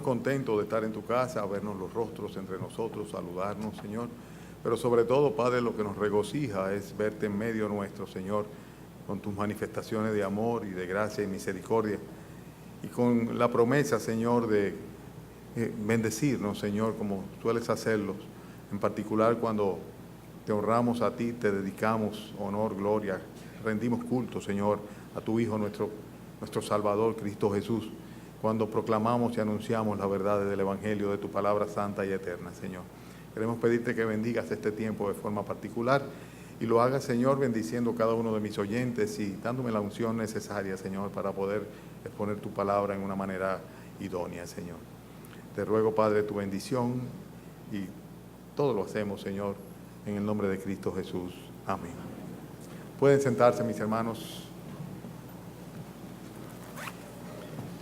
contentos de estar en tu casa, vernos los rostros entre nosotros, saludarnos, Señor. Pero sobre todo, Padre, lo que nos regocija es verte en medio nuestro, Señor, con tus manifestaciones de amor y de gracia y misericordia. Y con la promesa, Señor, de bendecirnos, Señor, como sueles hacerlo, en particular cuando te honramos a ti, te dedicamos honor, gloria, rendimos culto, Señor, a tu Hijo, nuestro Salvador, Cristo Jesús, cuando proclamamos y anunciamos la verdad del Evangelio, de tu palabra santa y eterna, Señor. Queremos pedirte que bendigas este tiempo de forma particular y lo hagas, Señor, bendiciendo cada uno de mis oyentes y dándome la unción necesaria, Señor, para poder exponer tu palabra en una manera idónea, Señor. Te ruego, Padre, tu bendición y todo lo hacemos, Señor, en el nombre de Cristo Jesús. Amén. Pueden sentarse, mis hermanos.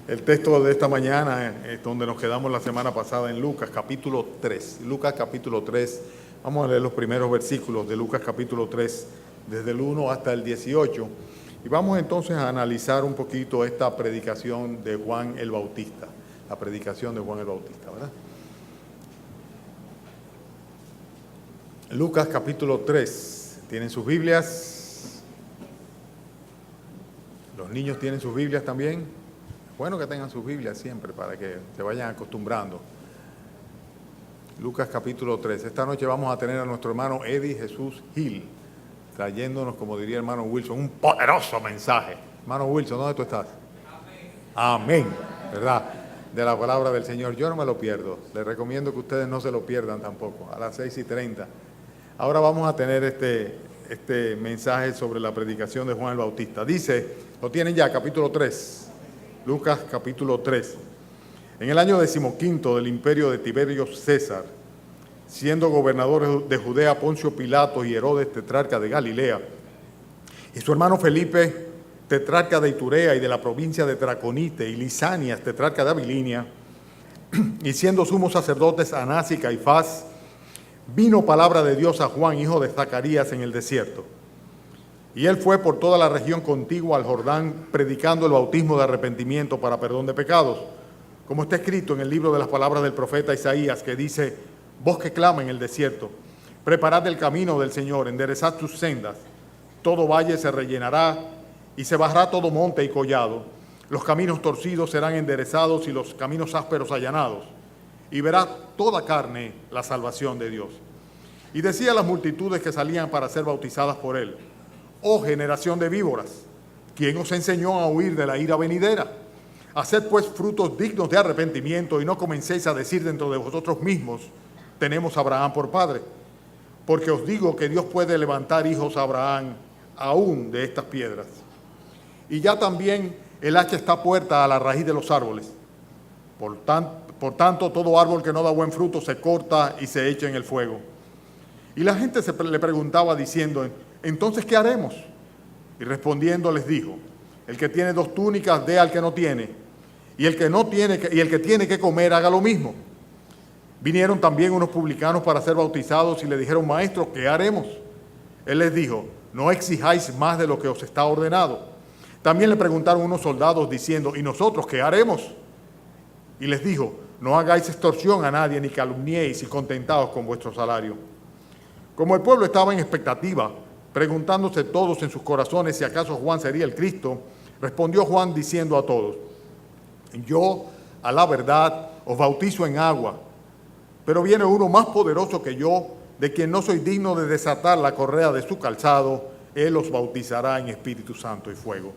El texto de esta mañana es donde nos quedamos la semana pasada en Lucas capítulo 3. Lucas capítulo 3, vamos a leer los primeros versículos de Lucas capítulo 3, desde el 1 hasta el 18. Y vamos entonces a analizar un poquito esta predicación de Juan el Bautista. La predicación de Juan el Bautista, ¿verdad? Lucas capítulo 3. ¿Tienen sus Biblias? ¿Los niños tienen sus Biblias también? Bueno que tengan sus Biblias siempre para que se vayan acostumbrando. Lucas capítulo 3. Esta noche vamos a tener a nuestro hermano Eddie Jesús Gil, trayéndonos, como diría el hermano Wilson, un poderoso mensaje. Hermano Wilson, ¿dónde tú estás? Amén. Amén, ¿verdad? De la palabra del Señor. Yo no me lo pierdo. Les recomiendo que ustedes no se lo pierdan tampoco, a las 6:30. Ahora vamos a tener este mensaje sobre la predicación de Juan el Bautista. Dice, lo tienen ya, capítulo 3. Lucas capítulo 3. En el año 15 del imperio de Tiberio César, siendo gobernadores de Judea Poncio Pilato y Herodes, tetrarca de Galilea, y su hermano Felipe, tetrarca de Iturea y de la provincia de Traconite, y Lisanias, tetrarca de Abilinia, y siendo sumos sacerdotes Anás y Caifás, vino palabra de Dios a Juan, hijo de Zacarías, en el desierto. Y él fue por toda la región contigua al Jordán, predicando el bautismo de arrepentimiento para perdón de pecados, como está escrito en el libro de las palabras del profeta Isaías, que dice, voz que clama en el desierto, preparad el camino del Señor, enderezad sus sendas, todo valle se rellenará, y se bajará todo monte y collado, los caminos torcidos serán enderezados y los caminos ásperos allanados, y verá toda carne la salvación de Dios. Y decía a las multitudes que salían para ser bautizadas por él, oh generación de víboras, ¿quién os enseñó a huir de la ira venidera? Haced pues frutos dignos de arrepentimiento y no comencéis a decir dentro de vosotros mismos, tenemos a Abraham por padre, porque os digo que Dios puede levantar hijos a Abraham aún de estas piedras. Y ya también el hacha está puesta a la raíz de los árboles. Por tanto, todo árbol que no da buen fruto se corta y se echa en el fuego. Y la gente le preguntaba diciendo, ¿entonces qué haremos? Y respondiendo les dijo, el que tiene 2 túnicas dé al que no tiene, y el que tiene que comer haga lo mismo. Vinieron también unos publicanos para ser bautizados y le dijeron, maestro, ¿qué haremos? Él les dijo, no exijáis más de lo que os está ordenado. También le preguntaron unos soldados diciendo, ¿y nosotros qué haremos? Y les dijo, no hagáis extorsión a nadie, ni calumniéis, y contentaos con vuestro salario. Como el pueblo estaba en expectativa, preguntándose todos en sus corazones si acaso Juan sería el Cristo, respondió Juan diciendo a todos, yo, a la verdad, os bautizo en agua, pero viene uno más poderoso que yo, de quien no soy digno de desatar la correa de su calzado, él os bautizará en Espíritu Santo y fuego.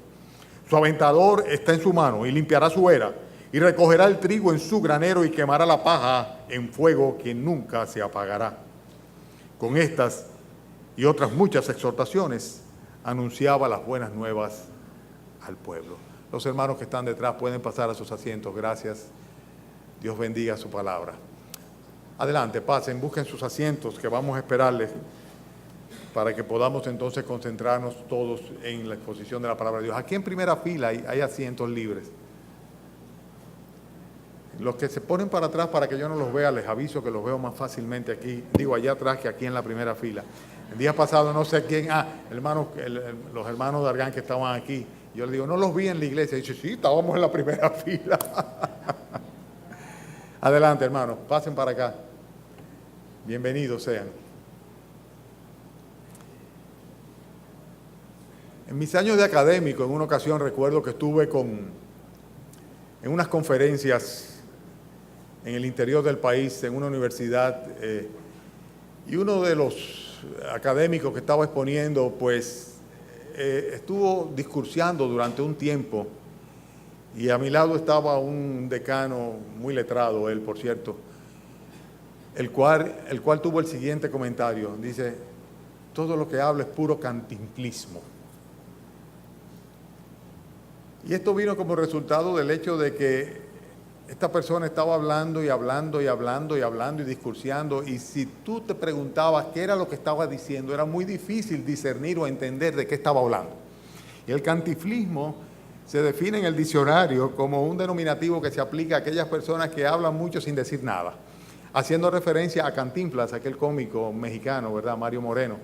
Su aventador está en su mano y limpiará su era, y recogerá el trigo en su granero y quemará la paja en fuego que nunca se apagará. Con estas y otras muchas exhortaciones anunciaba las buenas nuevas al pueblo. Los hermanos que están detrás pueden pasar a sus asientos. Gracias. Dios bendiga su palabra. Adelante, pasen, busquen sus asientos que vamos a esperarles para que podamos entonces concentrarnos todos en la exposición de la palabra de Dios. Aquí en primera fila hay asientos libres. Los que se ponen para atrás para que yo no los vea, les aviso que los veo más fácilmente aquí, digo allá atrás que aquí en la primera fila. El día pasado no sé quién, los hermanos de Argán que estaban aquí, yo les digo, no los vi en la iglesia, y dice, sí, estábamos en la primera fila. Adelante, hermanos, pasen para acá. Bienvenidos sean. En mis años de académico, en una ocasión recuerdo que estuve en unas conferencias en el interior del país, en una universidad, y uno de los académicos que estaba exponiendo, pues, estuvo discursiando durante un tiempo, y a mi lado estaba un decano muy letrado, él, por cierto, el cual tuvo el siguiente comentario. Dice: todo lo que habla es puro cantinflismo. Y esto vino como resultado del hecho de que esta persona estaba hablando y hablando y hablando y hablando y discursiando, y si tú te preguntabas qué era lo que estaba diciendo, era muy difícil discernir o entender de qué estaba hablando. Y el cantinflismo se define en el diccionario como un denominativo que se aplica a aquellas personas que hablan mucho sin decir nada, haciendo referencia a Cantinflas, aquel cómico mexicano, ¿verdad?, Mario Moreno,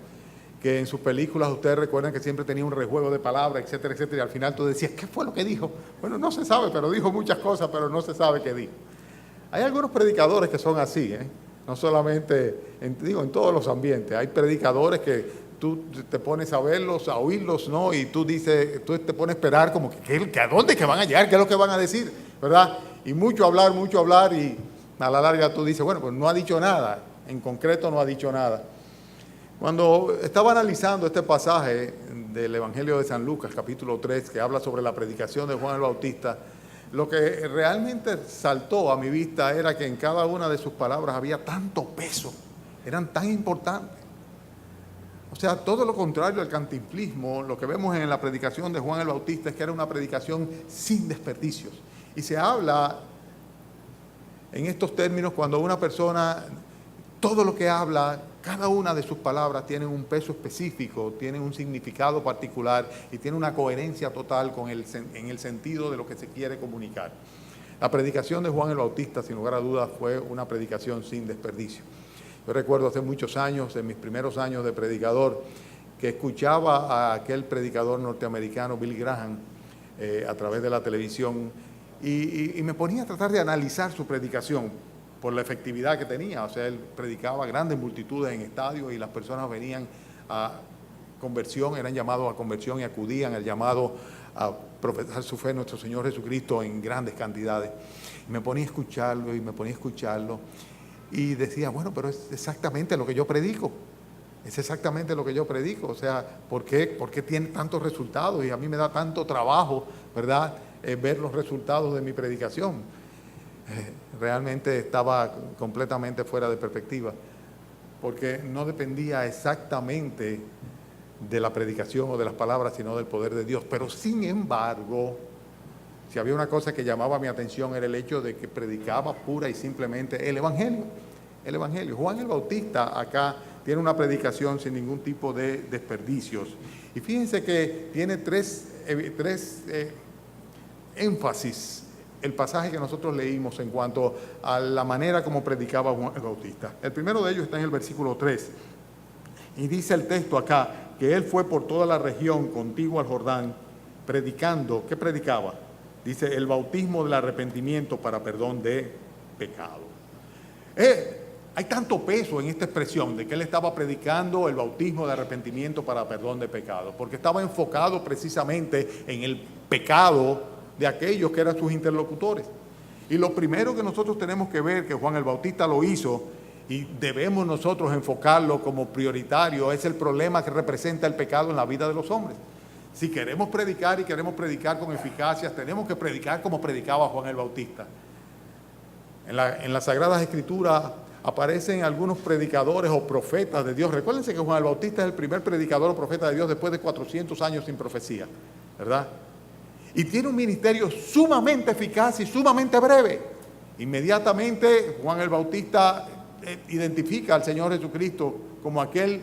que en sus películas ustedes recuerdan que siempre tenía un rejuego de palabras, etcétera, etcétera, y al final tú decías, ¿qué fue lo que dijo? Bueno, no se sabe, pero dijo muchas cosas, pero no se sabe qué dijo. Hay algunos predicadores que son así, no solamente, en todos los ambientes. Hay predicadores que tú te pones a verlos, a oírlos, ¿no? Y tú te pones a esperar como que ¿a dónde que van a llegar? ¿Qué es lo que van a decir? ¿Verdad? Y mucho hablar, y a la larga tú dices, bueno, pues no ha dicho nada, en concreto no ha dicho nada. Cuando estaba analizando este pasaje del Evangelio de San Lucas, capítulo 3, que habla sobre la predicación de Juan el Bautista, lo que realmente saltó a mi vista era que en cada una de sus palabras había tanto peso, eran tan importantes. O sea, todo lo contrario al cantinflismo, lo que vemos en la predicación de Juan el Bautista es que era una predicación sin desperdicios. Y se habla en estos términos cuando una persona, todo lo que habla, cada una de sus palabras tiene un peso específico, tiene un significado particular y tiene una coherencia total en el sentido de lo que se quiere comunicar. La predicación de Juan el Bautista, sin lugar a dudas, fue una predicación sin desperdicio. Yo recuerdo hace muchos años, en mis primeros años de predicador, que escuchaba a aquel predicador norteamericano, Billy Graham, a través de la televisión, y me ponía a tratar de analizar su predicación por la efectividad que tenía. O sea, él predicaba grandes multitudes en estadios y las personas venían a conversión, eran llamados a conversión y acudían al llamado a profesar su fe en nuestro Señor Jesucristo en grandes cantidades. Y me ponía a escucharlo y decía, bueno, pero es exactamente lo que yo predico. Es exactamente lo que yo predico. O sea, ¿por qué tiene tantos resultados? Y a mí me da tanto trabajo, ¿verdad?, ver los resultados de mi predicación. Realmente estaba completamente fuera de perspectiva, porque no dependía exactamente de la predicación o de las palabras, sino del poder de Dios. Pero sin embargo, si había una cosa que llamaba mi atención era el hecho de que predicaba pura y simplemente el Evangelio. El Evangelio. Juan el Bautista acá tiene una predicación sin ningún tipo de desperdicios. Y fíjense que tiene tres énfasis el pasaje que nosotros leímos en cuanto a la manera como predicaba Juan el Bautista. El primero de ellos está en el versículo 3. Y dice el texto acá, que él fue por toda la región contigua al Jordán, predicando. ¿Qué predicaba? Dice, el bautismo del arrepentimiento para perdón de pecado. Hay tanto peso en esta expresión de que él estaba predicando el bautismo de arrepentimiento para perdón de pecado, porque estaba enfocado precisamente en el pecado de aquellos que eran sus interlocutores. Y lo primero que nosotros tenemos que ver, que Juan el Bautista lo hizo, y debemos nosotros enfocarlo como prioritario, es el problema que representa el pecado en la vida de los hombres. Si queremos predicar y queremos predicar con eficacia, tenemos que predicar como predicaba Juan el Bautista. En las Sagradas Escrituras aparecen algunos predicadores o profetas de Dios. Recuérdense que Juan el Bautista es el primer predicador o profeta de Dios después de 400 años sin profecía, ¿verdad? Y tiene un ministerio sumamente eficaz y sumamente breve. Inmediatamente Juan el Bautista identifica al Señor Jesucristo como aquel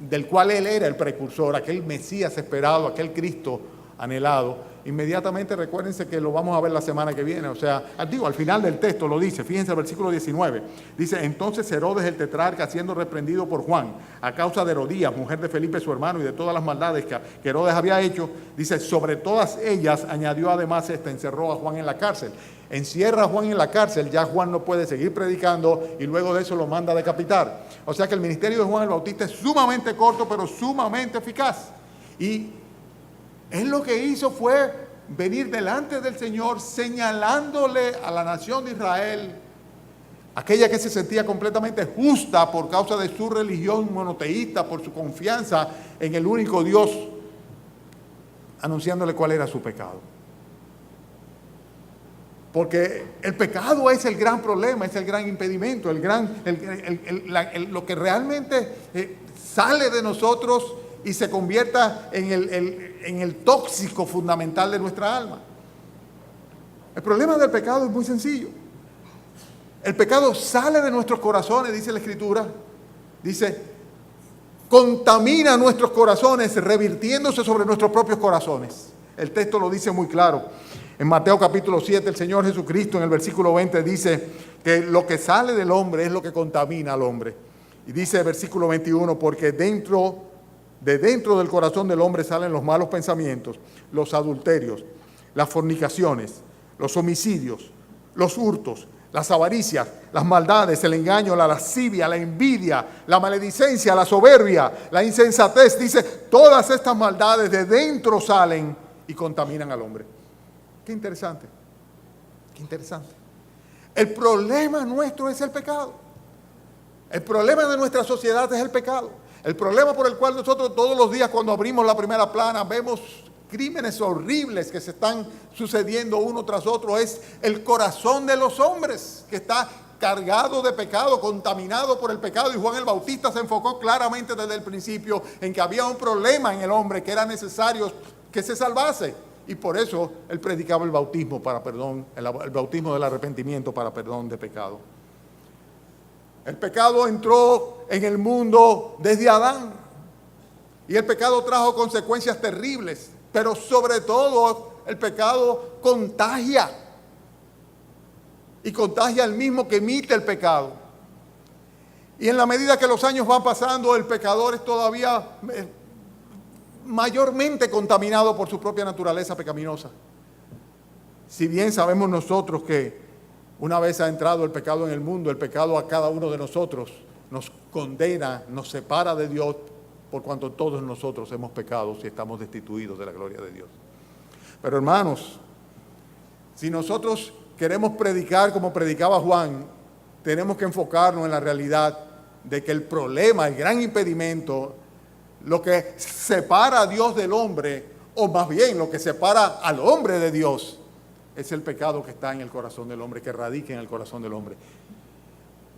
del cual él era el precursor, aquel Mesías esperado, aquel Cristo anhelado. inmediatamente recuérdense que lo vamos a ver la semana que viene. O sea, al final del texto lo dice, fíjense el versículo 19. Dice, entonces Herodes el tetrarca, siendo reprendido por Juan, a causa de Herodías, mujer de Felipe su hermano, y de todas las maldades que Herodes había hecho, dice, sobre todas ellas añadió además encerró a Juan en la cárcel. Encierra a Juan en la cárcel, ya Juan no puede seguir predicando y luego de eso lo manda a decapitar. O sea que el ministerio de Juan el Bautista es sumamente corto, pero sumamente eficaz. Y él lo que hizo fue venir delante del Señor señalándole a la nación de Israel, aquella que se sentía completamente justa por causa de su religión monoteísta, por su confianza en el único Dios, anunciándole cuál era su pecado. Porque el pecado es el gran problema, es el gran impedimento, lo que realmente sale de nosotros y se convierta en el tóxico fundamental de nuestra alma. El problema del pecado es muy sencillo. El pecado sale de nuestros corazones, dice la Escritura. Dice, contamina nuestros corazones, revirtiéndose sobre nuestros propios corazones. El texto lo dice muy claro. En Mateo capítulo 7, el Señor Jesucristo en el versículo 20 dice que lo que sale del hombre es lo que contamina al hombre. Y dice el versículo 21, porque dentro del corazón del hombre salen los malos pensamientos, los adulterios, las fornicaciones, los homicidios, los hurtos, las avaricias, las maldades, el engaño, la lascivia, la envidia, la maledicencia, la soberbia, la insensatez. Dice, todas estas maldades de dentro salen y contaminan al hombre. Qué interesante, qué interesante. El problema nuestro es el pecado. El problema de nuestra sociedad es el pecado. El problema por el cual nosotros todos los días cuando abrimos la primera plana vemos crímenes horribles que se están sucediendo uno tras otro es el corazón de los hombres que está cargado de pecado, contaminado por el pecado. Y Juan el Bautista se enfocó claramente desde el principio en que había un problema en el hombre que era necesario que se salvase. Y por eso él predicaba el bautismo para perdón, el bautismo del arrepentimiento para perdón de pecado. El pecado entró en el mundo desde Adán. Y el pecado trajo consecuencias terribles. Pero sobre todo el pecado contagia. Y contagia al mismo que emite el pecado. Y en la medida que los años van pasando, el pecador es todavía mayormente contaminado por su propia naturaleza pecaminosa. Si bien sabemos nosotros que una vez ha entrado el pecado en el mundo, el pecado a cada uno de nosotros nos condena, nos separa de Dios, por cuanto todos nosotros hemos pecado y estamos destituidos de la gloria de Dios. Pero hermanos, si nosotros queremos predicar como predicaba Juan, tenemos que enfocarnos en la realidad de que el problema, el gran impedimento, lo que separa a Dios del hombre, o más bien lo que separa al hombre de Dios, es el pecado que está en el corazón del hombre, que radica en el corazón del hombre.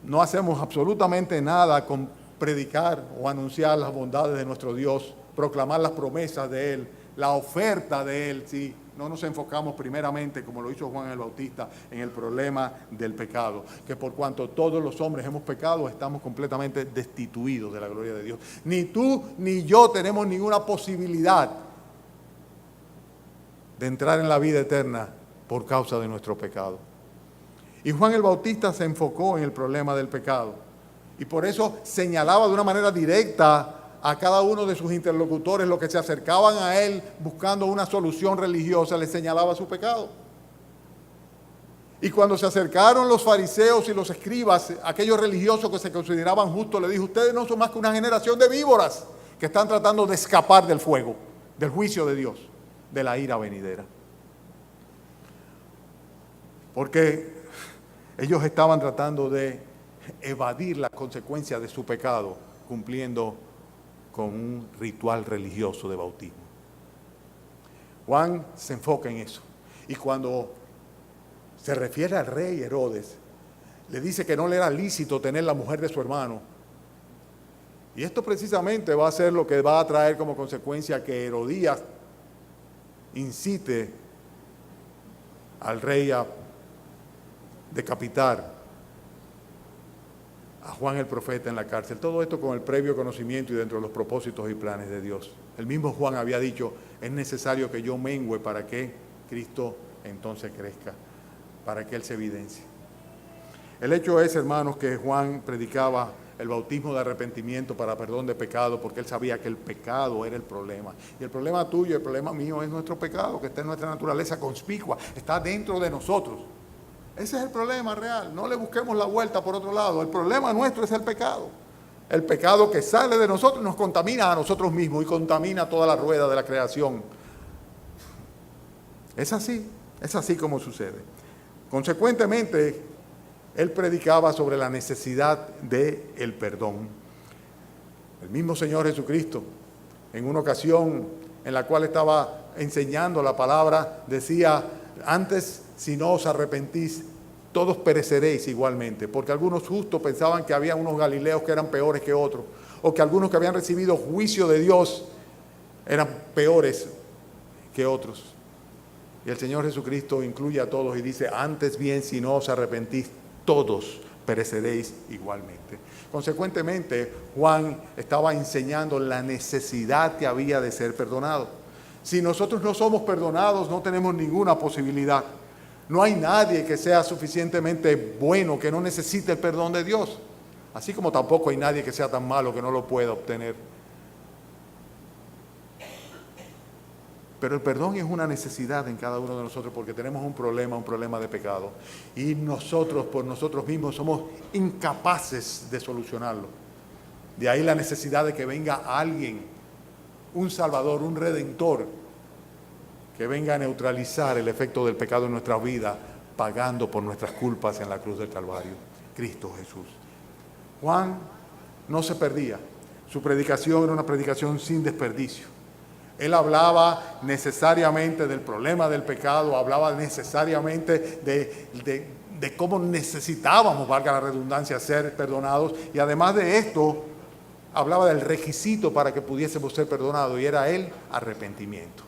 No hacemos absolutamente nada con predicar o anunciar las bondades de nuestro Dios, proclamar las promesas de Él, la oferta de Él, si no nos enfocamos primeramente, como lo hizo Juan el Bautista, en el problema del pecado, que por cuanto todos los hombres hemos pecado, estamos completamente destituidos de la gloria de Dios. Ni tú ni yo tenemos ninguna posibilidad de entrar en la vida eterna por causa de nuestro pecado. Y Juan el Bautista se enfocó en el problema del pecado y por eso señalaba de una manera directa a cada uno de sus interlocutores, los que se acercaban a él buscando una solución religiosa, le señalaba su pecado. Y cuando se acercaron los fariseos y los escribas, aquellos religiosos que se consideraban justos, le dijo, ustedes no son más que una generación de víboras que están tratando de escapar del fuego, del juicio de Dios, de la ira venidera. Porque ellos estaban tratando de evadir las consecuencias de su pecado, cumpliendo con un ritual religioso de bautismo. Juan se enfoca en eso. Y cuando se refiere al rey Herodes, le dice que no le era lícito tener la mujer de su hermano. Y esto precisamente va a ser lo que va a traer como consecuencia que Herodías incite al rey a decapitar a Juan el profeta en la cárcel. Todo esto con el previo conocimiento y dentro de los propósitos y planes de Dios. El mismo Juan había dicho, es necesario que yo mengüe para que Cristo entonces crezca, para que Él se evidencie. El hecho es, hermanos, que Juan predicaba el bautismo de arrepentimiento para perdón de pecado, porque él sabía que el pecado era el problema. Y el problema tuyo, el problema mío es nuestro pecado, que está en nuestra naturaleza conspicua, está dentro de nosotros. Ese es el problema real. No le busquemos la vuelta por otro lado. El problema nuestro es el pecado. El pecado que sale de nosotros nos contamina a nosotros mismos y contamina toda la rueda de la creación. Es así como sucede. Consecuentemente, él predicaba sobre la necesidad del perdón. El mismo Señor Jesucristo, en una ocasión en la cual estaba enseñando la palabra, decía, antes si no os arrepentís, todos pereceréis igualmente, porque algunos justos pensaban que había unos galileos que eran peores que otros, o que algunos que habían recibido juicio de Dios eran peores que otros. Y el Señor Jesucristo incluye a todos y dice, antes bien si no os arrepentís, todos pereceréis igualmente. Consecuentemente, Juan estaba enseñando la necesidad que había de ser perdonado. Si nosotros no somos perdonados, no tenemos ninguna posibilidad. No hay nadie que sea suficientemente bueno, que no necesite el perdón de Dios. Así como tampoco hay nadie que sea tan malo que no lo pueda obtener. Pero el perdón es una necesidad en cada uno de nosotros porque tenemos un problema de pecado. Y nosotros, por nosotros mismos, somos incapaces de solucionarlo. De ahí la necesidad de que venga alguien, un Salvador, un Redentor, que venga a neutralizar el efecto del pecado en nuestra vida, pagando por nuestras culpas en la cruz del Calvario, Cristo Jesús. Juan no se perdía. Su predicación era una predicación sin desperdicio. Él hablaba necesariamente del problema del pecado, hablaba necesariamente de cómo necesitábamos, valga la redundancia, ser perdonados. Y además de esto, hablaba del requisito para que pudiésemos ser perdonados, y era el arrepentimiento.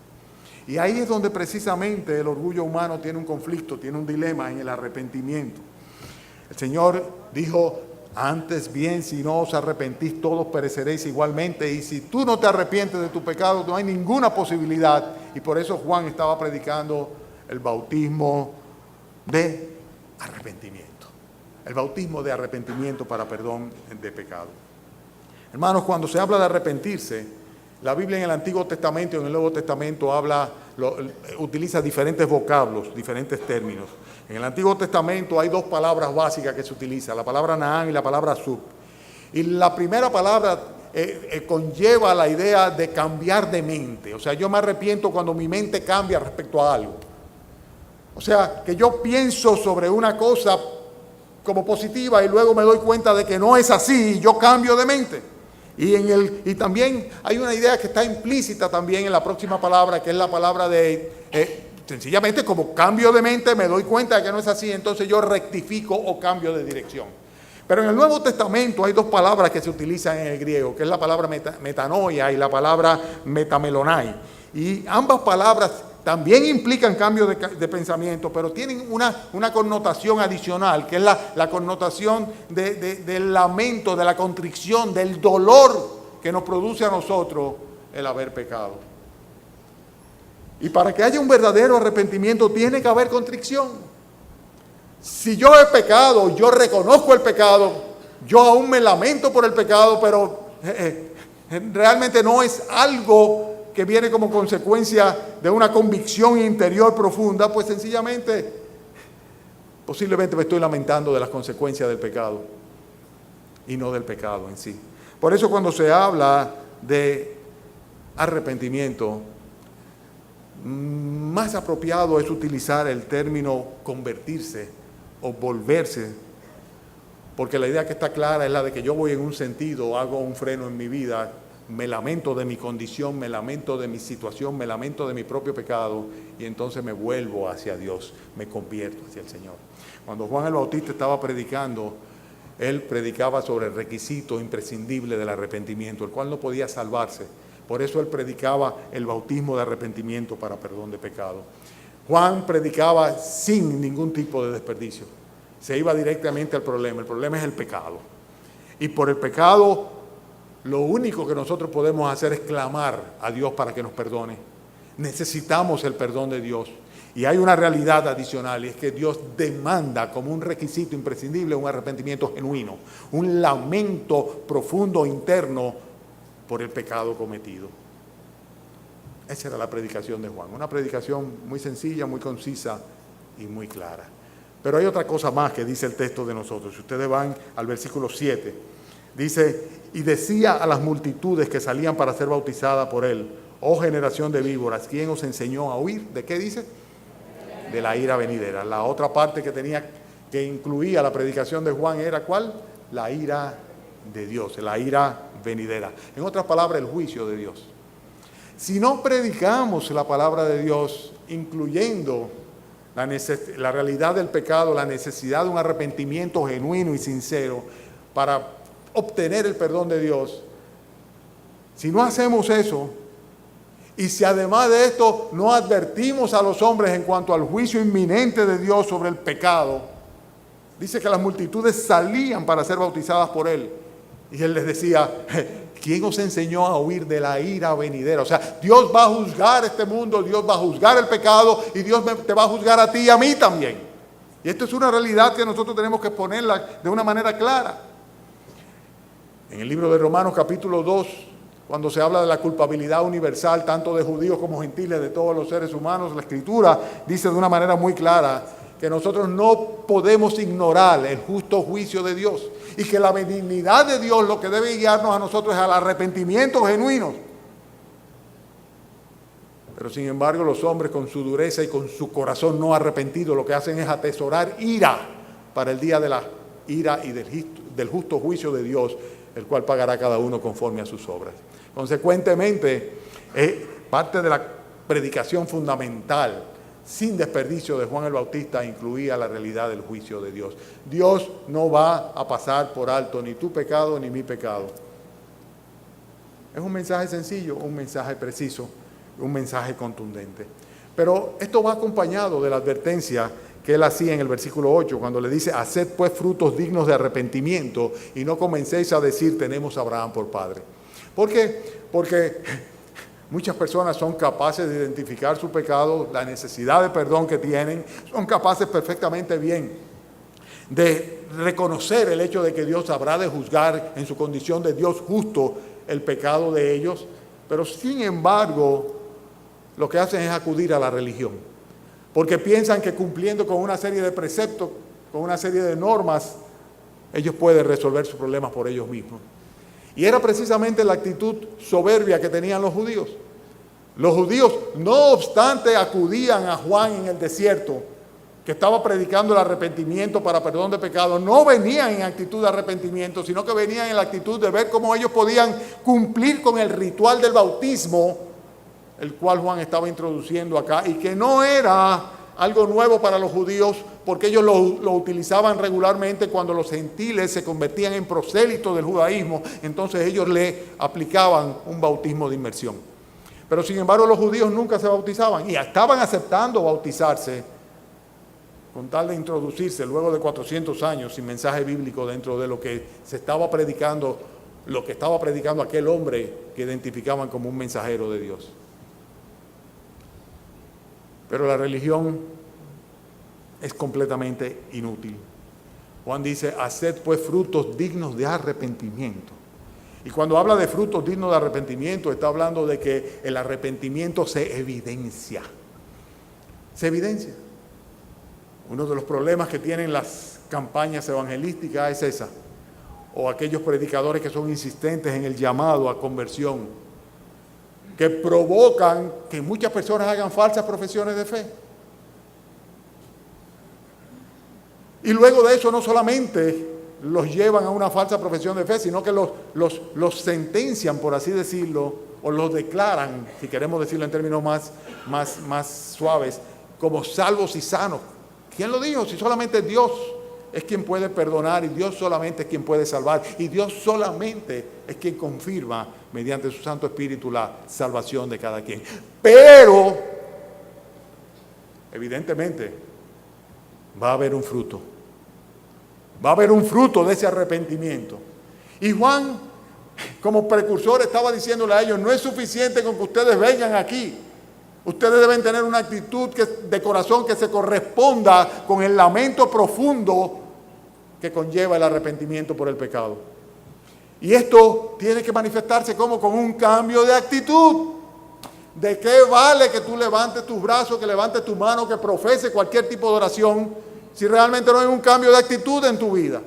Y ahí es donde precisamente el orgullo humano tiene un conflicto, tiene un dilema en el arrepentimiento. El Señor dijo, antes bien, si no os arrepentís, todos pereceréis igualmente. Y si tú no te arrepientes de tu pecado, no hay ninguna posibilidad. Y por eso Juan estaba predicando el bautismo de arrepentimiento. El bautismo de arrepentimiento para perdón de pecado. Hermanos, cuando se habla de arrepentirse, la Biblia en el Antiguo Testamento y en el Nuevo Testamento utiliza diferentes vocablos, diferentes términos. En el Antiguo Testamento hay dos palabras básicas que se utilizan, la palabra Naán y la palabra Sub. Y la primera palabra conlleva la idea de cambiar de mente. O sea, yo me arrepiento cuando mi mente cambia respecto a algo. O sea, que yo pienso sobre una cosa como positiva y luego me doy cuenta de que no es así y yo cambio de mente. Y también hay una idea que está implícita también en la próxima palabra, que es la palabra sencillamente como cambio de mente, me doy cuenta de que no es así, entonces yo rectifico o cambio de dirección. Pero en el Nuevo Testamento hay dos palabras que se utilizan en el griego, que es la palabra metanoia y la palabra metamelonai. Y ambas palabras también implican cambio de pensamiento, pero tienen una connotación adicional, que es la connotación del lamento, de la contrición, del dolor que nos produce a nosotros el haber pecado. Y para que haya un verdadero arrepentimiento tiene que haber contrición. Si yo he pecado, yo reconozco el pecado, yo aún me lamento por el pecado, pero realmente no es algo que viene como consecuencia de una convicción interior profunda, pues sencillamente, posiblemente me estoy lamentando de las consecuencias del pecado y no del pecado en sí. Por eso cuando se habla de arrepentimiento, más apropiado es utilizar el término convertirse o volverse, porque la idea que está clara es la de que yo voy en un sentido, hago un freno en mi vida, me lamento de mi condición, me lamento de mi situación, me lamento de mi propio pecado y entonces me vuelvo hacia Dios, me convierto hacia el Señor. Cuando Juan el Bautista estaba predicando, él predicaba sobre el requisito imprescindible del arrepentimiento, el cual no podía salvarse. Por eso él predicaba el bautismo de arrepentimiento para perdón de pecado. Juan predicaba sin ningún tipo de desperdicio. Se iba directamente al problema. El problema es el pecado. Y por el pecado, lo único que nosotros podemos hacer es clamar a Dios para que nos perdone. Necesitamos el perdón de Dios. Y hay una realidad adicional, y es que Dios demanda como un requisito imprescindible un arrepentimiento genuino, un lamento profundo interno por el pecado cometido. Esa era la predicación de Juan, una predicación muy sencilla, muy concisa y muy clara. Pero hay otra cosa más que dice el texto de nosotros. Si ustedes van al versículo 7, dice, y decía a las multitudes que salían para ser bautizadas por él, oh generación de víboras, ¿quién os enseñó a huir? ¿De qué dice? De la ira venidera. La otra parte que incluía la predicación de Juan era ¿cuál? La ira de Dios, la ira venidera. En otras palabras, el juicio de Dios. Si no predicamos la palabra de Dios, incluyendo la realidad del pecado, la necesidad de un arrepentimiento genuino y sincero para obtener el perdón de Dios, si no hacemos eso, y si además de esto no advertimos a los hombres en cuanto al juicio inminente de Dios sobre el pecado, dice que las multitudes salían para ser bautizadas por él. Y él les decía, ¿quién os enseñó a huir de la ira venidera? O sea, Dios va a juzgar este mundo, Dios va a juzgar el pecado y Dios te va a juzgar a ti y a mí también. Y esto es una realidad que nosotros tenemos que ponerla de una manera clara. En el libro de Romanos capítulo 2, cuando se habla de la culpabilidad universal, tanto de judíos como gentiles, de todos los seres humanos, la Escritura dice de una manera muy clara que nosotros no podemos ignorar el justo juicio de Dios y que la benignidad de Dios lo que debe guiarnos a nosotros es al arrepentimiento genuino. Pero sin embargo los hombres con su dureza y con su corazón no arrepentido lo que hacen es atesorar ira para el día de la ira y del justo juicio de Dios, el cual pagará cada uno conforme a sus obras. Consecuentemente, parte de la predicación fundamental, sin desperdicio, de Juan el Bautista incluía la realidad del juicio de Dios. Dios no va a pasar por alto ni tu pecado ni mi pecado. Es un mensaje sencillo, un mensaje preciso, un mensaje contundente. Pero esto va acompañado de la advertencia que él hacía en el versículo 8, cuando le dice, haced pues frutos dignos de arrepentimiento y no comencéis a decir, tenemos a Abraham por padre. ¿Por qué? Porque muchas personas son capaces de identificar su pecado, la necesidad de perdón que tienen, son capaces perfectamente bien de reconocer el hecho de que Dios habrá de juzgar en su condición de Dios justo el pecado de ellos, pero sin embargo lo que hacen es acudir a la religión, porque piensan que cumpliendo con una serie de preceptos, con una serie de normas, ellos pueden resolver sus problemas por ellos mismos. Y era precisamente la actitud soberbia que tenían los judíos. Los judíos, no obstante, acudían a Juan en el desierto, que estaba predicando el arrepentimiento para perdón de pecado. No venían en actitud de arrepentimiento, sino que venían en la actitud de ver cómo ellos podían cumplir con el ritual del bautismo, el cual Juan estaba introduciendo acá, y que no era algo nuevo para los judíos, porque ellos lo utilizaban regularmente cuando los gentiles se convertían en prosélitos del judaísmo. Entonces ellos le aplicaban un bautismo de inmersión. Pero sin embargo los judíos nunca se bautizaban y estaban aceptando bautizarse con tal de introducirse luego de 400 años sin mensaje bíblico dentro de lo que se estaba predicando, lo que estaba predicando aquel hombre que identificaban como un mensajero de Dios. Pero la religión es completamente inútil. Juan dice, haced pues frutos dignos de arrepentimiento. Y cuando habla de frutos dignos de arrepentimiento, está hablando de que el arrepentimiento se evidencia. Se evidencia. Uno de los problemas que tienen las campañas evangelísticas es esa. O aquellos predicadores que son insistentes en el llamado a conversión, que provocan que muchas personas hagan falsas profesiones de fe. Y luego de eso no solamente los llevan a una falsa profesión de fe, sino que los sentencian, por así decirlo, o los declaran, si queremos decirlo en términos más suaves, como salvos y sanos. ¿Quién lo dijo? Si solamente Dios es quien puede perdonar y Dios solamente es quien puede salvar y Dios solamente es quien confirma mediante su Santo Espíritu la salvación de cada quien. Pero, evidentemente, va a haber un fruto. Va a haber un fruto de ese arrepentimiento. Y Juan, como precursor, estaba diciéndole a ellos, no es suficiente con que ustedes vengan aquí. Ustedes deben tener una actitud de corazón que se corresponda con el lamento profundo que conlleva el arrepentimiento por el pecado. Y esto tiene que manifestarse como con un cambio de actitud. ¿De qué vale que tú levantes tus brazos, que levantes tu mano, que profeses cualquier tipo de oración, si realmente no hay un cambio de actitud en tu vida?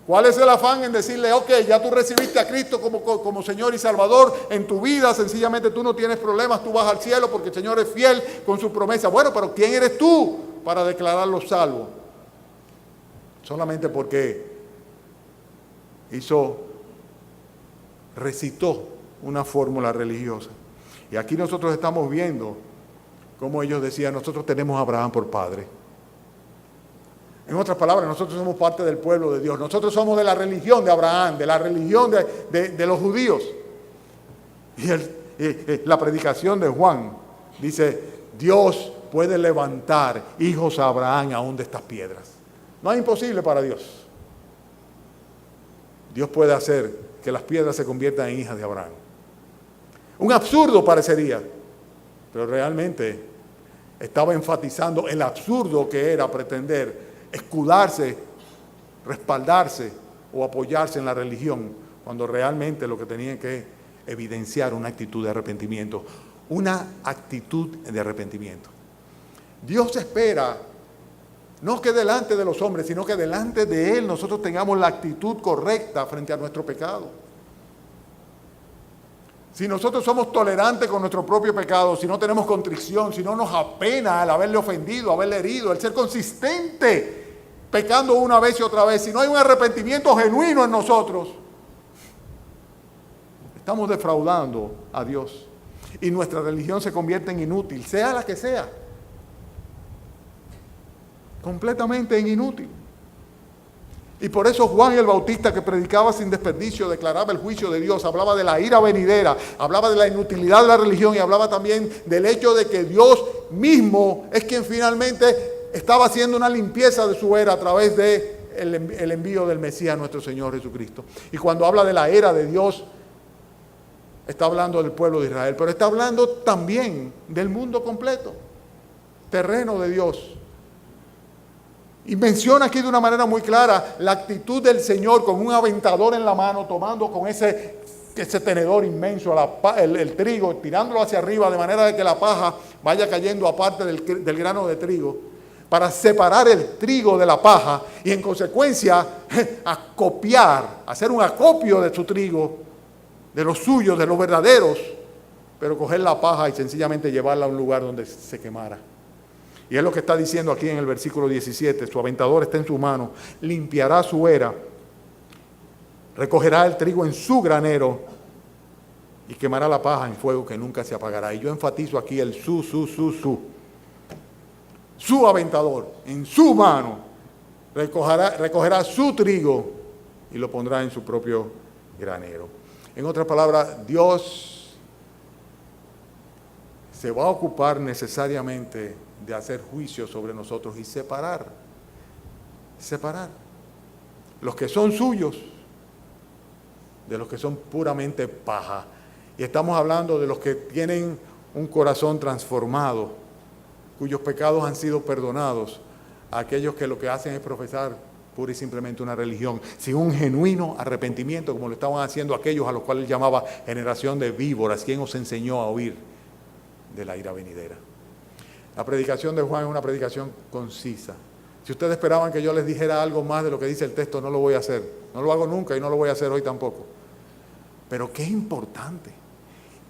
¿Cuál es el afán en decirle, ok, ya tú recibiste a Cristo como Señor y Salvador en tu vida, sencillamente tú no tienes problemas, tú vas al cielo porque el Señor es fiel con su promesa? Bueno, pero ¿quién eres tú para declararlo salvo? Solamente porque recitó una fórmula religiosa. Y aquí nosotros estamos viendo cómo ellos decían, nosotros tenemos a Abraham por padre. En otras palabras, nosotros somos parte del pueblo de Dios. Nosotros somos de la religión de Abraham, de la religión de los judíos. Y la predicación de Juan dice, Dios puede levantar hijos a Abraham aún de estas piedras. No es imposible para Dios. Dios puede hacer que las piedras se conviertan en hijas de Abraham. Un absurdo parecería, pero realmente estaba enfatizando el absurdo que era pretender escudarse, respaldarse o apoyarse en la religión, cuando realmente lo que tenía que evidenciar una actitud de arrepentimiento, una actitud de arrepentimiento. Dios espera, no que delante de los hombres, sino que delante de Él nosotros tengamos la actitud correcta frente a nuestro pecado. Si nosotros somos tolerantes con nuestro propio pecado, si no tenemos contrición, si no nos apena el haberle ofendido, haberle herido, el ser consistente pecando una vez y otra vez, si no hay un arrepentimiento genuino en nosotros, estamos defraudando a Dios y nuestra religión se convierte en inútil, sea la que sea, completamente en inútil. Y por eso Juan el Bautista, que predicaba sin desperdicio, declaraba el juicio de Dios, hablaba de la ira venidera, hablaba de la inutilidad de la religión y hablaba también del hecho de que Dios mismo es quien finalmente estaba haciendo una limpieza de su era a través del envío del Mesías, nuestro Señor Jesucristo. Y cuando habla de la era de Dios, está hablando del pueblo de Israel, pero está hablando también del mundo completo, terreno de Dios. Y menciona aquí de una manera muy clara la actitud del Señor con un aventador en la mano, tomando con ese tenedor inmenso el trigo, tirándolo hacia arriba de manera de que la paja vaya cayendo aparte del grano de trigo, para separar el trigo de la paja y en consecuencia hacer un acopio de su trigo, de los suyos, de los verdaderos, pero coger la paja y sencillamente llevarla a un lugar donde se quemara. Y es lo que está diciendo aquí en el versículo 17, su aventador está en su mano, limpiará su era, recogerá el trigo en su granero y quemará la paja en fuego que nunca se apagará. Y yo enfatizo aquí el su aventador en su mano recogerá su trigo y lo pondrá en su propio granero. En otras palabras, Dios se va a ocupar necesariamente de hacer juicio sobre nosotros y separar los que son suyos de los que son puramente paja. Y estamos hablando de los que tienen un corazón transformado, cuyos pecados han sido perdonados, a aquellos que lo que hacen es profesar pura y simplemente una religión, sin un genuino arrepentimiento, como lo estaban haciendo aquellos a los cuales él llamaba generación de víboras, quien os enseñó a huir de la ira venidera. La predicación de Juan es una predicación concisa. Si ustedes esperaban que yo les dijera algo más de lo que dice el texto, no lo voy a hacer. No lo hago nunca y no lo voy a hacer hoy tampoco. Pero qué importante,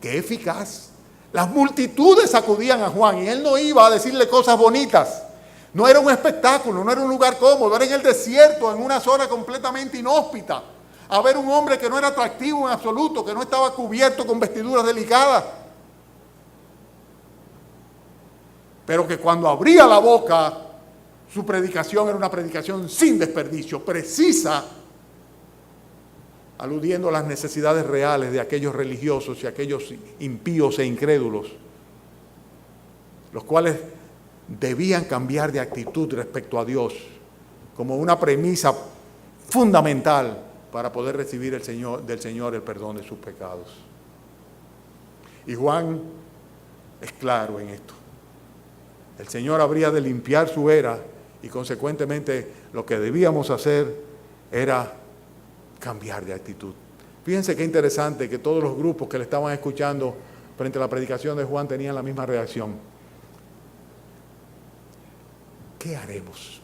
qué eficaz. Las multitudes acudían a Juan y él no iba a decirle cosas bonitas. No era un espectáculo, no era un lugar cómodo, era en el desierto, en una zona completamente inhóspita. A ver un hombre que no era atractivo en absoluto, que no estaba cubierto con vestiduras delicadas. Pero que cuando abría la boca, su predicación era una predicación sin desperdicio, precisa, aludiendo a las necesidades reales de aquellos religiosos y aquellos impíos e incrédulos, los cuales debían cambiar de actitud respecto a Dios, como una premisa fundamental para poder recibir del Señor el perdón de sus pecados. Y Juan es claro en esto. El Señor habría de limpiar su era y consecuentemente lo que debíamos hacer era cambiar de actitud. Fíjense qué interesante que todos los grupos que le estaban escuchando frente a la predicación de Juan tenían la misma reacción. ¿Qué haremos?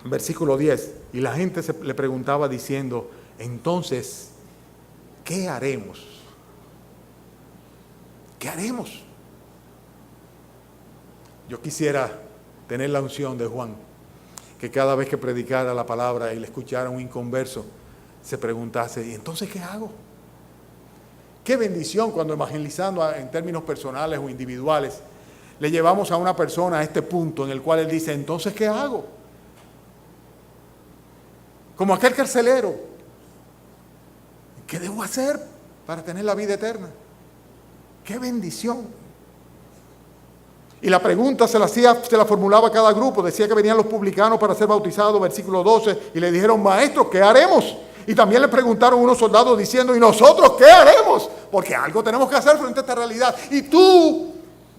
Versículo 10, y la gente le preguntaba diciendo, entonces, ¿qué haremos? ¿Qué haremos? Yo quisiera tener la unción de Juan, que cada vez que predicara la palabra y le escuchara un inconverso, se preguntase, ¿y entonces qué hago? Qué bendición cuando evangelizando en términos personales o individuales, le llevamos a una persona a este punto en el cual él dice, entonces ¿qué hago? Como aquel carcelero, ¿qué debo hacer para tener la vida eterna? ¡Qué bendición! Y la pregunta se la formulaba a cada grupo. Decía que venían los publicanos para ser bautizados, versículo 12, y le dijeron, maestro, ¿qué haremos? Y también le preguntaron unos soldados diciendo, ¿y nosotros qué haremos? Porque algo tenemos que hacer frente a esta realidad. Y tú,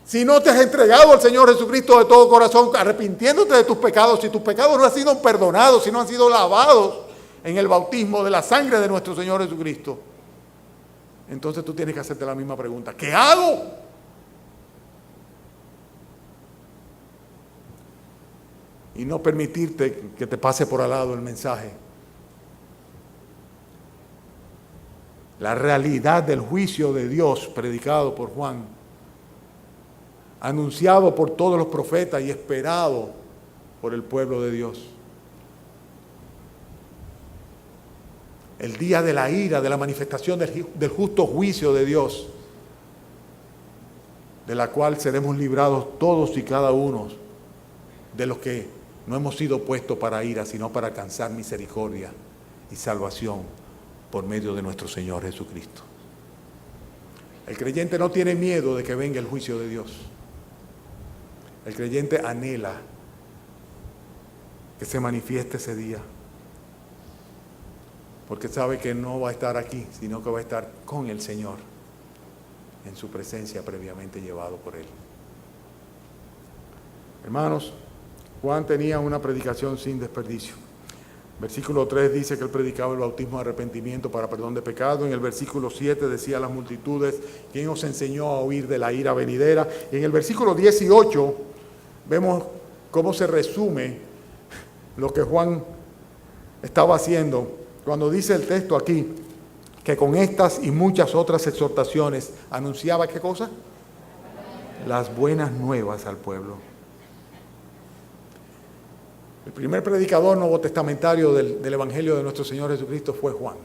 si no te has entregado al Señor Jesucristo de todo corazón, arrepintiéndote de tus pecados, si tus pecados no han sido perdonados, si no han sido lavados en el bautismo de la sangre de nuestro Señor Jesucristo, entonces tú tienes que hacerte la misma pregunta. ¿Qué hago? Y no permitirte que te pase por al lado el mensaje. La realidad del juicio de Dios predicado por Juan, anunciado por todos los profetas y esperado por el pueblo de Dios. El día de la ira, de la manifestación del justo juicio de Dios, de la cual seremos librados todos y cada uno de los que no hemos sido puestos para ira, sino para alcanzar misericordia y salvación por medio de nuestro Señor Jesucristo. El creyente no tiene miedo de que venga el juicio de Dios. El creyente anhela que se manifieste ese día, porque sabe que no va a estar aquí, sino que va a estar con el Señor, en su presencia previamente llevado por Él. Hermanos, Juan tenía una predicación sin desperdicio. Versículo 3 dice que él predicaba el bautismo de arrepentimiento para perdón de pecado. En el versículo 7 decía a las multitudes, ¿quién os enseñó a huir de la ira venidera? Y en el versículo 18 vemos cómo se resume lo que Juan estaba haciendo cuando dice el texto aquí que con estas y muchas otras exhortaciones anunciaba ¿qué cosa? Las buenas nuevas al pueblo. El primer predicador nuevotestamentario del Evangelio de nuestro Señor Jesucristo fue Juan.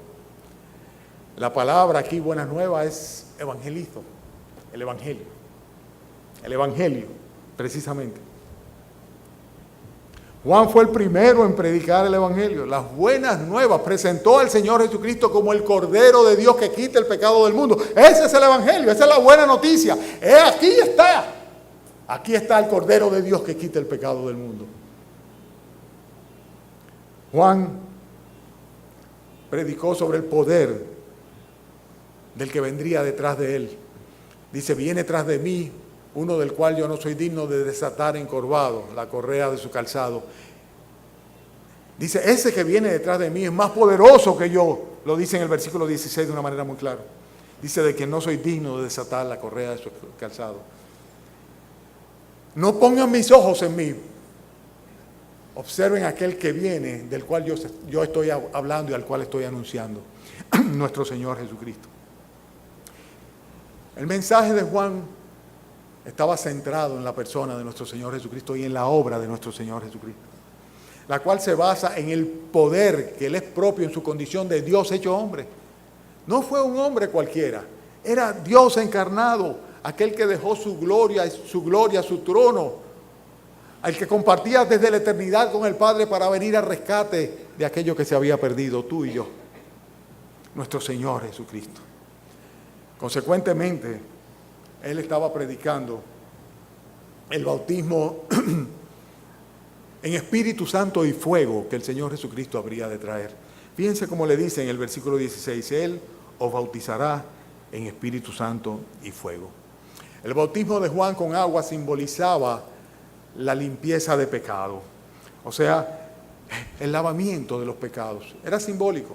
La palabra aquí, buenas nuevas, es evangelizo, el Evangelio, precisamente. Juan fue el primero en predicar el Evangelio, las buenas nuevas, presentó al Señor Jesucristo como el Cordero de Dios que quita el pecado del mundo. Ese es el Evangelio, esa es la buena noticia. Aquí está el Cordero de Dios que quita el pecado del mundo. Juan predicó sobre el poder del que vendría detrás de él. Dice, viene tras de mí uno del cual yo no soy digno de desatar encorvado la correa de su calzado. Dice, ese que viene detrás de mí es más poderoso que yo. Lo dice en el versículo 16 de una manera muy clara. Dice de que no soy digno de desatar la correa de su calzado. No pongan mis ojos en mí. Observen aquel que viene, del cual yo estoy hablando y al cual estoy anunciando, nuestro Señor Jesucristo. El mensaje de Juan estaba centrado en la persona de nuestro Señor Jesucristo y en la obra de nuestro Señor Jesucristo, la cual se basa en el poder que Él es propio en su condición de Dios hecho hombre. No fue un hombre cualquiera, era Dios encarnado, aquel que dejó su gloria, su trono, al que compartía desde la eternidad con el Padre para venir al rescate de aquello que se había perdido, tú y yo, nuestro Señor Jesucristo. Consecuentemente, Él estaba predicando el bautismo en Espíritu Santo y fuego que el Señor Jesucristo habría de traer. Fíjense cómo le dice en el versículo 16, Él os bautizará en Espíritu Santo y fuego. El bautismo de Juan con agua simbolizaba la limpieza de pecado, o sea, el lavamiento de los pecados. Era simbólico,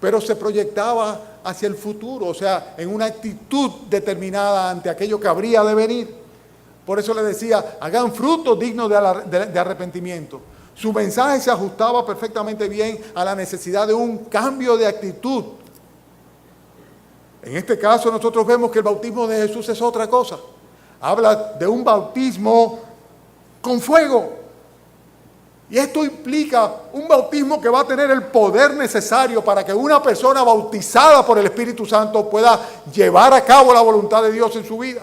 pero se proyectaba hacia el futuro, o sea, en una actitud determinada ante aquello que habría de venir. Por eso le decía, hagan frutos dignos de arrepentimiento. Su mensaje se ajustaba perfectamente bien a la necesidad de un cambio de actitud. En este caso nosotros vemos que el bautismo de Jesús es otra cosa. Habla de un bautismo con fuego. Y esto implica un bautismo que va a tener el poder necesario para que una persona bautizada por el Espíritu Santo pueda llevar a cabo la voluntad de Dios en su vida.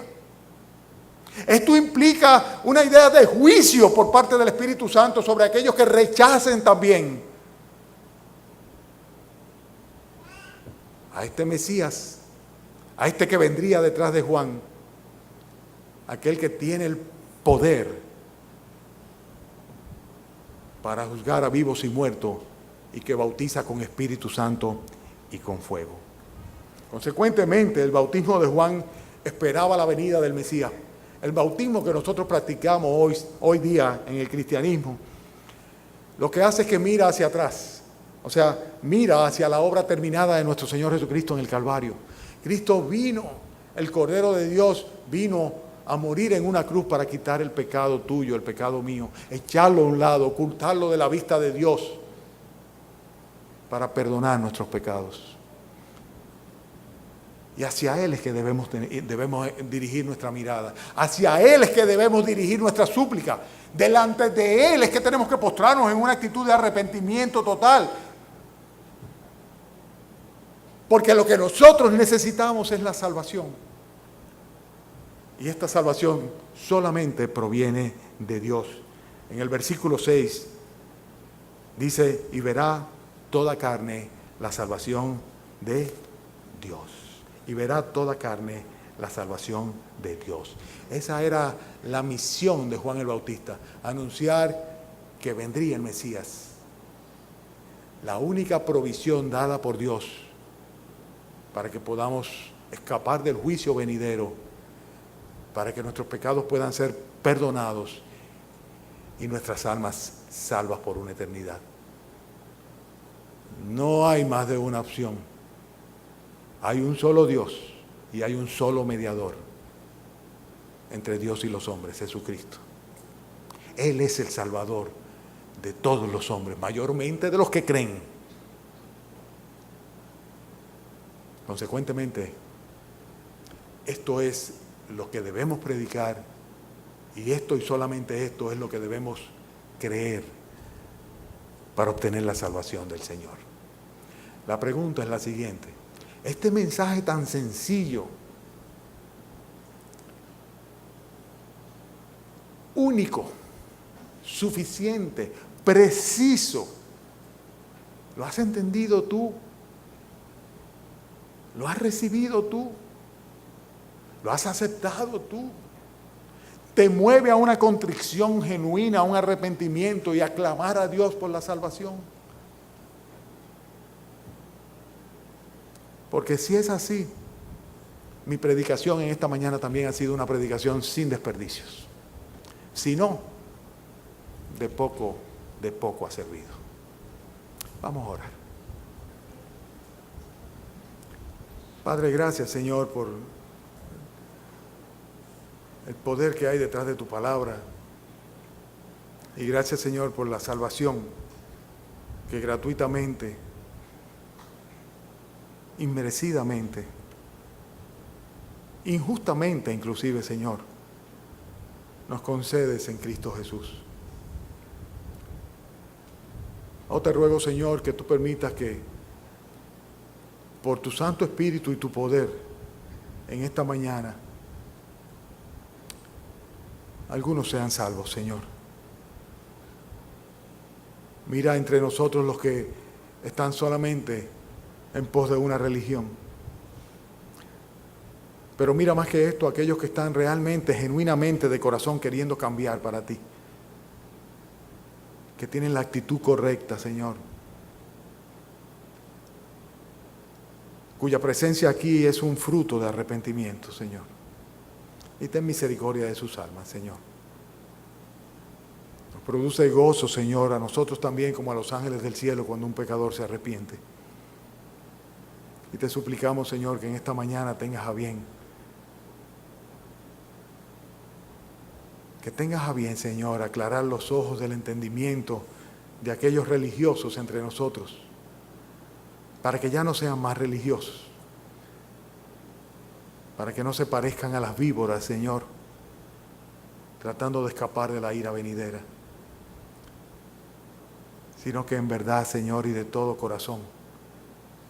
Esto implica una idea de juicio por parte del Espíritu Santo sobre aquellos que rechacen también a este Mesías, a este que vendría detrás de Juan, aquel que tiene el poder para juzgar a vivos y muertos y que bautiza con Espíritu Santo y con fuego. Consecuentemente, el bautismo de Juan esperaba la venida del Mesías. El bautismo que nosotros practicamos hoy día en el cristianismo, lo que hace es que mira hacia atrás, o sea, mira hacia la obra terminada de nuestro Señor Jesucristo en el Calvario. Cristo vino, el Cordero de Dios vino a morir en una cruz para quitar el pecado tuyo, el pecado mío, echarlo a un lado, ocultarlo de la vista de Dios, para perdonar nuestros pecados. Y hacia Él es que debemos dirigir nuestra mirada. Hacia Él es que debemos dirigir nuestra súplica. Delante de Él es que tenemos que postrarnos en una actitud de arrepentimiento total. Porque lo que nosotros necesitamos es la salvación. Y esta salvación solamente proviene de Dios. En el versículo 6 dice, y verá toda carne la salvación de Dios. Y verá toda carne la salvación de Dios. Esa era la misión de Juan el Bautista, anunciar que vendría el Mesías. La única provisión dada por Dios para que podamos escapar del juicio venidero, para que nuestros pecados puedan ser perdonados y nuestras almas salvas por una eternidad. No hay más de una opción. Hay un solo Dios y hay un solo mediador entre Dios y los hombres, Jesucristo. Él es el Salvador de todos los hombres, mayormente de los que creen. Consecuentemente, esto es lo que debemos predicar y esto y solamente esto es lo que debemos creer para obtener la salvación del Señor. La pregunta es la siguiente. Este mensaje tan sencillo, único, suficiente, preciso, ¿lo has entendido tú? ¿Lo has recibido tú? ¿Lo has aceptado tú? ¿Te mueve a una contrición genuina, a un arrepentimiento y a clamar a Dios por la salvación? Porque si es así, mi predicación en esta mañana también ha sido una predicación sin desperdicios. Si no, de poco ha servido. Vamos a orar. Padre, gracias, Señor, por el poder que hay detrás de tu palabra. Y gracias, Señor, por la salvación que gratuitamente, inmerecidamente, injustamente inclusive, Señor, nos concedes en Cristo Jesús. Oh, te ruego, Señor, que tú permitas que por tu Santo Espíritu y tu poder en esta mañana algunos sean salvos, Señor. Mira entre nosotros los que están solamente en pos de una religión. Pero mira más que esto, aquellos que están realmente, genuinamente, de corazón queriendo cambiar para ti. Que tienen la actitud correcta, Señor. cuya presencia aquí es un fruto de arrepentimiento, Señor. Y ten misericordia de sus almas, Señor. Nos produce gozo, Señor, a nosotros también como a los ángeles del cielo cuando un pecador se arrepiente. Y te suplicamos, Señor, que en esta mañana tengas a bien. Que tengas a bien, Señor, aclarar los ojos del entendimiento de aquellos religiosos entre nosotros, para que ya no sean más religiosos, para que no se parezcan a las víboras, Señor, tratando de escapar de la ira venidera, sino que en verdad, Señor, y de todo corazón,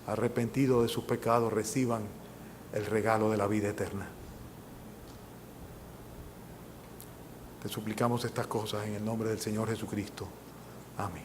arrepentidos de sus pecados, reciban el regalo de la vida eterna. Te suplicamos estas cosas en el nombre del Señor Jesucristo. Amén.